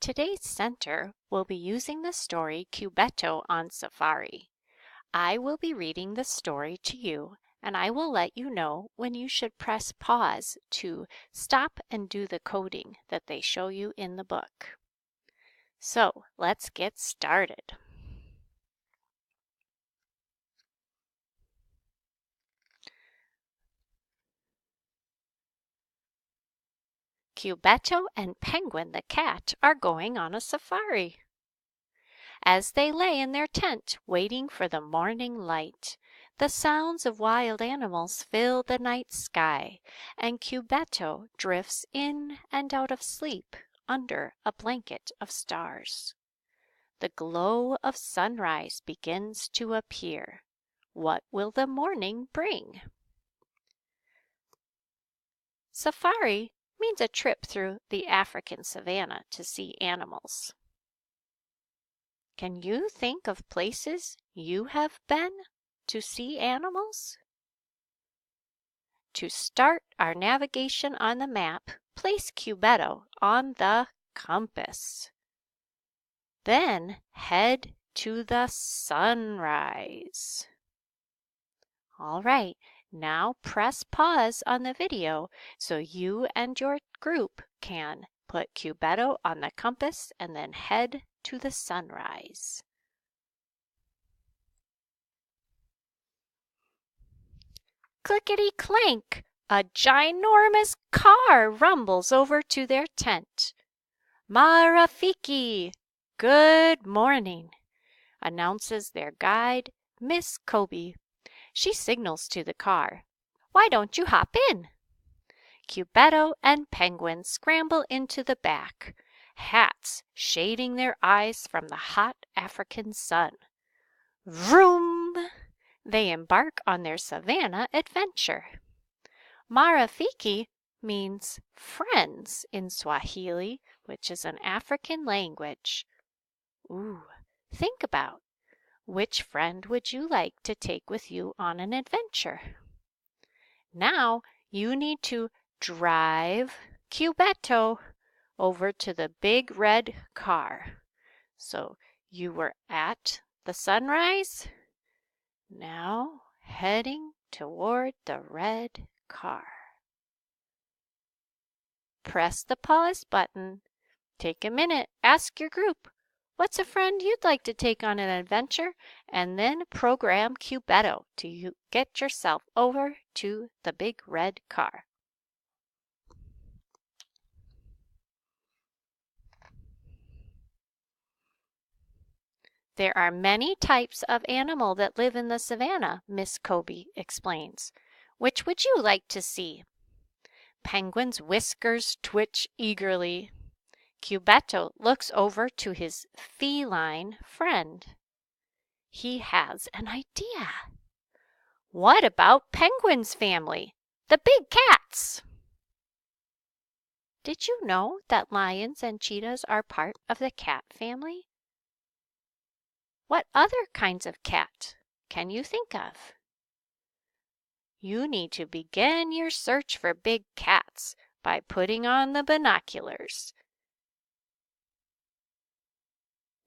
Today's center will be using the story Cubetto on Safari. I will be reading the story to you, and I will let you know when you should press pause to stop and do the coding that they show you in the book. So let's get started. Cubetto and Penguin the cat are going on a safari. As they lay in their tent waiting for the morning light, the sounds of wild animals fill the night sky, and Cubetto drifts in and out of sleep under a blanket of stars. The glow of sunrise begins to appear. What will the morning bring? Safari means a trip through the African savanna to see animals. Can you think of places you have been to see animals? To start our navigation on the map, place Cubetto on the compass. Then head to the sunrise. All right, now press pause on the video so you and your group can put Cubetto on the compass and then head to the sunrise. Clickety-clank! A ginormous car rumbles over to their tent. Marafiki! Good morning, announces their guide, Miss Kobe. She signals to the car. Why don't you hop in? Cubetto and Penguin scramble into the back, hats shading their eyes from the hot African sun. Vroom! They embark on their savannah adventure. Marafiki means friends in Swahili, which is an African language. Ooh, think about which friend would you like to take with you on an adventure? Now you need to drive Cubetto over to the big red car. So you were at the sunrise, now heading toward the red car. Press the pause button. Take a minute, ask your group, what's a friend you'd like to take on an adventure? And then program Cubetto to get yourself over to the big red car. There are many types of animal that live in the savannah, Miss Kobe explains. Which would you like to see? Penguin's whiskers twitch eagerly. Cubetto looks over to his feline friend. He has an idea. What about Penguin's family, the big cats? Did you know that lions and cheetahs are part of the cat family? What other kinds of cat can you think of? You need to begin your search for big cats by putting on the binoculars.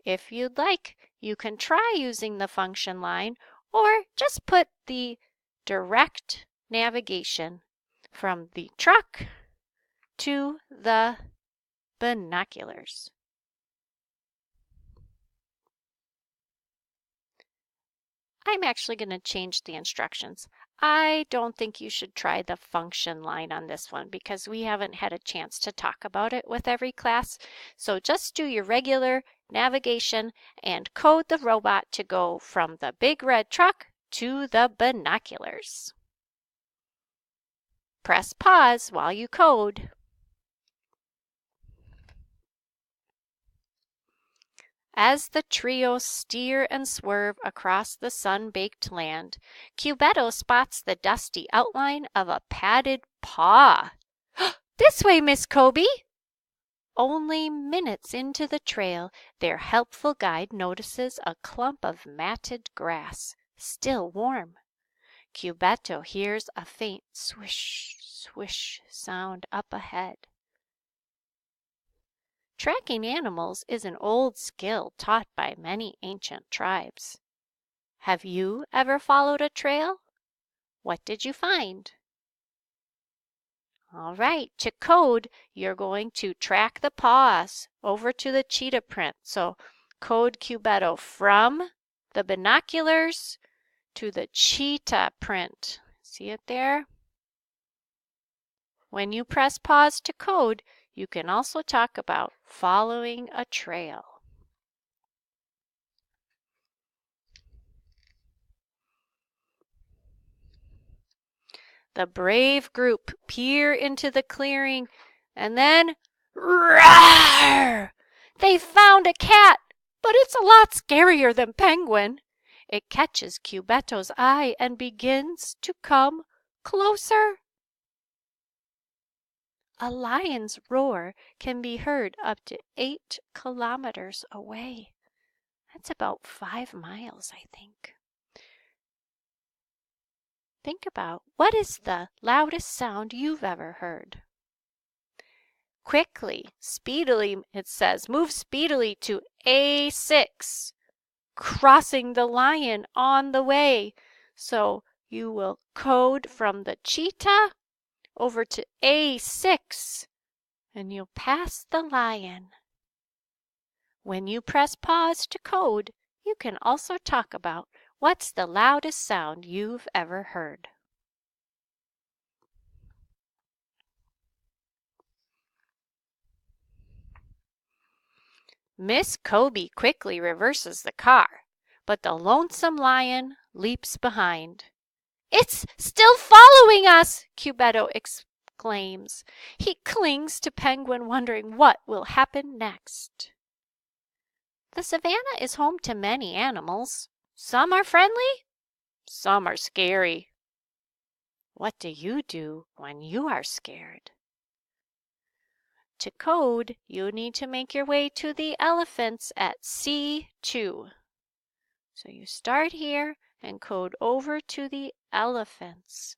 If you'd like, you can try using the function line or just put the direct navigation from the truck to the binoculars. I'm actually going to change the instructions. I don't think you should try the function line on this one because we haven't had a chance to talk about it with every class. So just do your regular navigation and code the robot to go from the big red truck to the binoculars. Press pause while you code. As the trio steer and swerve across the sun-baked land, Cubetto spots the dusty outline of a padded paw. This way, Miss Kobe! Only minutes into the trail, their helpful guide notices a clump of matted grass, still warm. Cubetto hears a faint swish, swish sound up ahead. Tracking animals is an old skill taught by many ancient tribes. Have you ever followed a trail? What did you find? All right, to code, you're going to track the paws over to the cheetah print. So code Cubetto from the binoculars to the cheetah print. See it there? When you press pause to code, you can also talk about following a trail. The brave group peer into the clearing, and then, roar! They found a cat, but it's a lot scarier than Penguin. It catches Cubetto's eye and begins to come closer. A lion's roar can be heard up to 8 kilometers away. That's about 5 miles, I think. Think about what is the loudest sound you've ever heard. Quickly, speedily, it says, move speedily to A6, crossing the lion on the way. So you will code from the cheetah over to A6, and you'll pass the lion. When you press pause to code, you can also talk about what's the loudest sound you've ever heard. Miss Kobe quickly reverses the car, but the lonesome lion leaps behind. "It's still following us!" Cubetto exclaims. He clings to Penguin, wondering what will happen next. The savannah is home to many animals. Some are friendly, some are scary. What do you do when you are scared? To code, you need to make your way to the elephants at C2. So you start here and code over to the elephants.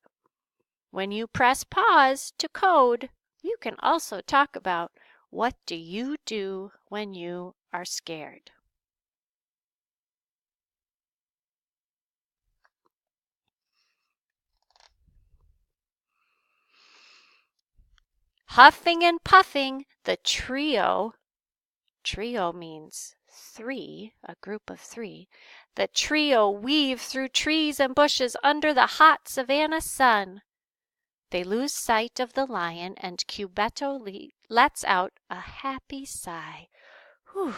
When you press pause to code, you can also talk about what do you do when you are scared. Huffing and puffing, the trio means 3, a group of 3. The trio weave through trees and bushes under the hot savannah sun. They lose sight of the lion, and Cubetto lets out a happy sigh. Whew.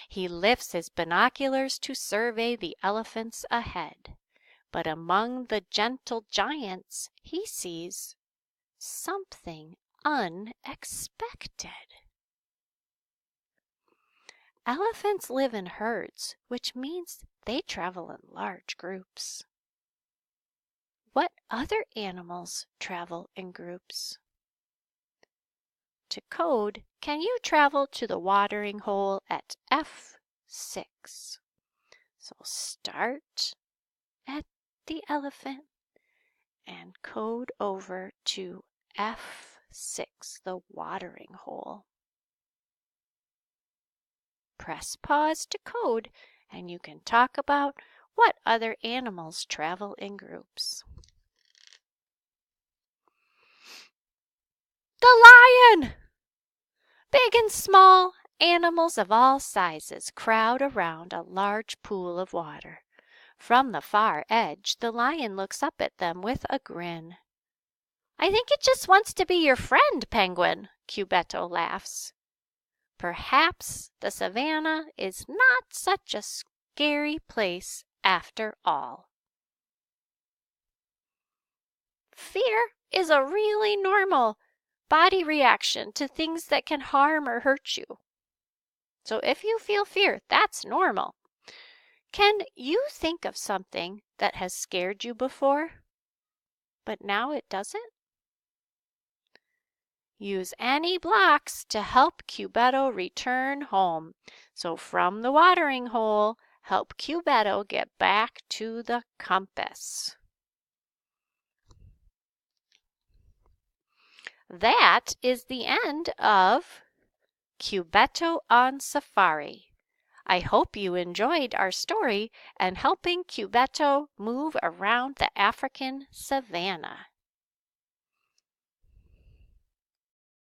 He lifts his binoculars to survey the elephants ahead. But among the gentle giants, he sees something unexpected. Elephants live in herds, which means they travel in large groups. What other animals travel in groups? To code, can you travel to the watering hole at F6? So start at the elephant and code over to F6, the watering hole. Press pause to code, and you can talk about what other animals travel in groups. The lion! Big and small, animals of all sizes crowd around a large pool of water. From the far edge, the lion looks up at them with a grin. "I think it just wants to be your friend, Penguin," Cubetto laughs. Perhaps the savannah is not such a scary place after all. Fear is a really normal body reaction to things that can harm or hurt you. So if you feel fear, that's normal. Can you think of something that has scared you before, but now it doesn't? Use any blocks to help Cubetto return home. So from the watering hole, help Cubetto get back to the compass. That is the end of Cubetto on Safari. I hope you enjoyed our story and helping Cubetto move around the African savannah.